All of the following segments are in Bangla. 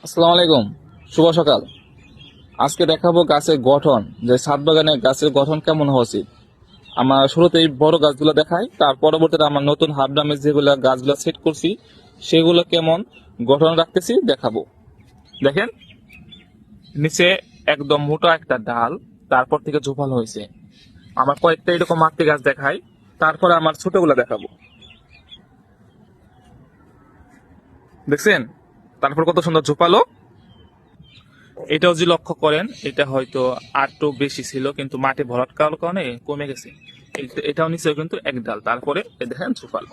আসসালামু আলাইকুম। শুভ সকাল। আজকে দেখাবো গাছের গঠন, যে ছাদ বাগানে গাছের গঠন কেমন হওয়া উচিত। আমার শুরুতেই বড় গাছগুলো দেখাই, তার পরবর্তীতে আমার নতুন হাফ ডামে যেগুলো গাছগুলো সেট করছি সেগুলো কেমন গঠন রাখতেছি দেখাবো। দেখেন, নিচে একদম মোটা একটা ডাল, তারপর থেকে ঝোপাল হয়েছে। আমার কয়েকটা এরকম মাতৃ গাছ দেখাই, তারপরে আমার ছোটগুলো দেখাবো। দেখছেন, তারপর কত সুন্দর ঝোপালো। এটাও যদি লক্ষ্য করেন, এটা হয়তো আরটু বেশি ছিল, কিন্তু মাটি ভরাট করার কারণে কমে গেছে। এটাও নিচে কিন্তু এক ডাল, তারপরে দেখেন ঝোপালো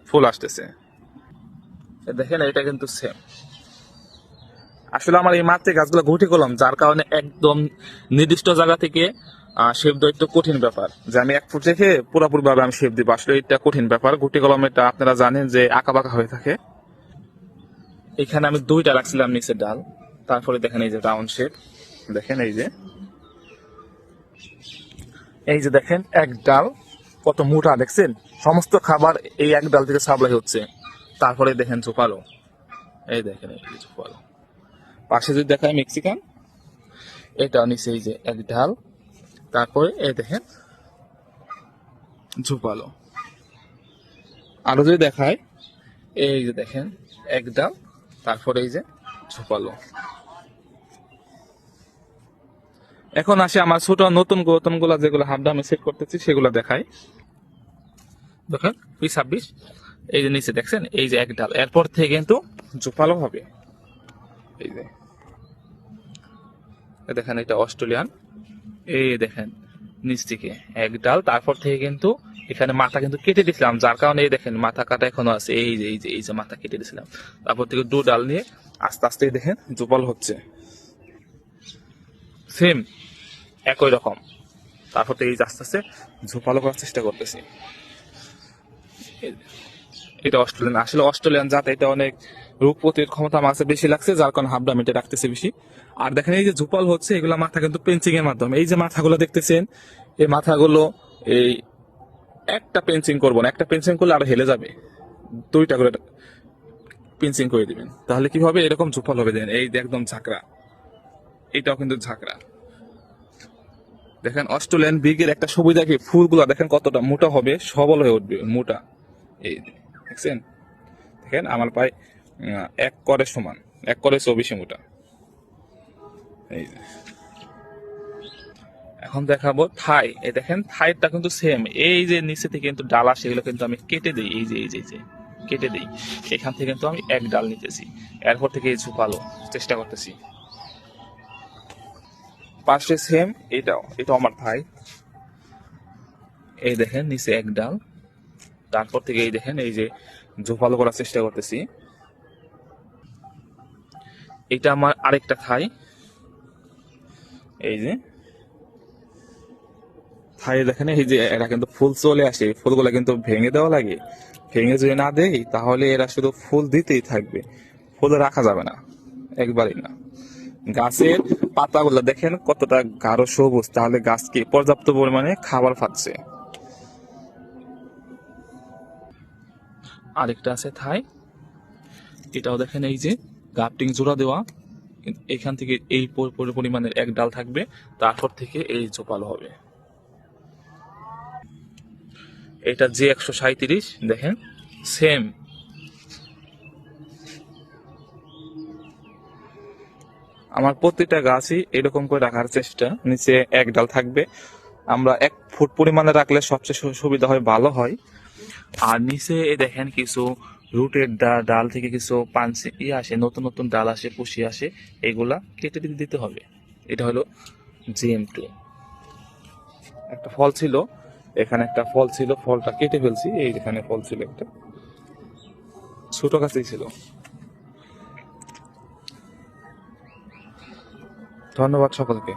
ফুল আসতেছে। দেখেন, এটা কিন্তু সেম। আসলে আমার এই মাত্রে গাছগুলো ঘুটে করলাম, যার কারণে একদম নির্দিষ্ট জায়গা থেকে শেপ দেওয়া একটু কঠিন ব্যাপার, যে আমি 1 ফুট রেখে পুরোপুরি ভাবে আমি শেপ দিব। আসলে এটা কঠিন ব্যাপার, গুটি কলম এটা আপনারা জানেন যে আঁকা বাঁকা হয়ে থাকে। এখানে আমি 2টা রাখছিলাম নিচের ডাল, তারপরে দেখেন এই যে রাউন্ড শেপ। দেখেন এই যে দেখেন এক ডাল কত মোটা, দেখছেন? সমস্ত খাবার এই এক ডাল থেকে সাপ্লাই হচ্ছে। তারপরে দেখেন ঝোপালো, এই দেখেন এই ঝোপালো। পাশে যদি দেখায় মেক্সিকান, এটা নিচে এই যে এক ডাল, তারপরে এই দেখেন ঝোপালো। আরো যদি দেখায়, এই যে দেখেন এক ডাল, তারপরে এই যে ঝোপালো। এখন আসে আমার ছোট নতুন গৌতম গুলা, যেগুলো হাফ ডামে সেট করতেছি সেগুলো দেখাই। দেখেন P26, এই যে নিচে দেখছেন এই যে এক ডাল, এরপর থেকে কিন্তু ঝোপালো হবে। এই যে দেখেন এটা অস্ট্রেলিয়ান, এই দেখেন নিচ থেকে এক ডাল, তারপর থেকে কিন্তু এখানে মাথা কিন্তু কেটে দিয়েছিলাম, যার কারণে এই দেখেন মাথা কাটা এখনো আছে। এই যে মাথা কেটে দিয়েছিলাম, তারপর থেকে 2 ডাল নিয়ে আস্তে আস্তে দেখেন ঝোপাল হচ্ছে সেম একই রকম। তারপর থেকে এই যে আস্তে আস্তে ঝোপালো করার চেষ্টা করতেছি। এটা অস্ট্রেলিয়ান, আসলে অস্ট্রেলিয়ান জাত, এটা অনেক রোগ প্রতিরোধ ক্ষমতা আমার কাছে বেশি লাগছে, যার কারণে হাফ ডাম এটা রাখতেছে বেশি। আর দেখেন এই যে ঝোপাল হচ্ছে, এগুলা মাথা কিন্তু পেন্সিং এর মাধ্যমে, এই যে মাথাগুলো দেখতেছেন, এই মাথাগুলো এই একটা পেন্সিং করবো না, একটা পেন্সিং করলে আরো হেলে যাবে, 2টা করে পেন্সিং করে দিবেন, তাহলে কি হবে? এরকম ঝোপাল হবে। দেন এই যে একদম ঝাঁকড়া, এটাও কিন্তু ঝাঁকড়া। দেখেন অস্ট্রেলিয়ান বিগের একটা সুবিধা কি, ফুলগুলো দেখেন কতটা মোটা হবে, সবল হয়ে উঠবে মোটা। এই দেখছেন, দেখেন আমার প্রায় 1 করে সমান, 1 করে 24 মোটা। এই যে এখন দেখাবো থাই। এই দেখেন থাইটা কিন্তু সেম, এই যে নিচে থেকে কিন্তু ডাল আসে, এগুলো কিন্তু আমি কেটে দিই। এই যে কেটে দিই, এখান থেকে কিন্তু আমি এক ডাল নিতেছি, এরপর থেকে এই ঝোপালো চেষ্টা করতেছি। পাশে সেম, এটাও আমার থাই। এই দেখেন নিচে এক ডাল, তারপর থেকে এই দেখেন এই যে ঝোপালো করার চেষ্টা করতেছি। এটা আমার আরেকটা থাই। এই যে থাই দেখেন, এই যে এরা কিন্তু ফুল চলে আসে, ফুলগুলো কিন্তু ভেঙে দেওয়া লাগে। ভেঙে যদি না দেই, তাহলে এরা শুধু ফুল দিতেই থাকবে, ফুল রাখা যাবে না, একবারই না। গাছের পাতাগুলো দেখেন কতটা গাঢ় সবুজ, তাহলে গাছকে পর্যাপ্ত পরিমাণে খাবার পাচ্ছে। আরেকটা আছে থাই, এটাও দেখেন এই যে গাপটিং জোড়া দেওয়া, এখান থেকে এই পরিমাণের এক ডাল থাকবে, তারপর থেকে এই ঝোপালো হবে। এটা যে 137, দেখেন সেম। আমার প্রত্যেকটা গাছই এরকম করে রাখার চেষ্টা, নিচে এক ডাল থাকবে। আমরা 1 ফুট পরিমাণে রাখলে সবচেয়ে সুবিধা হয়, ভালো হয়। আর নিচে দেখেন কিছু রুটের ডাল থেকে কিছু পানসি আসে, নতুন নতুন ডাল আসে, কুশি আসে, এগুলা কেটে দিতে হবে। এটা হলো GM2। একটা ফল ছিল, এখানে একটা ফল ছিল, ফলটা কেটে ফেলছি। এই এখানে ফল ছিল একটা, ছোট গাছই ছিল। ধন্যবাদ সকলকে।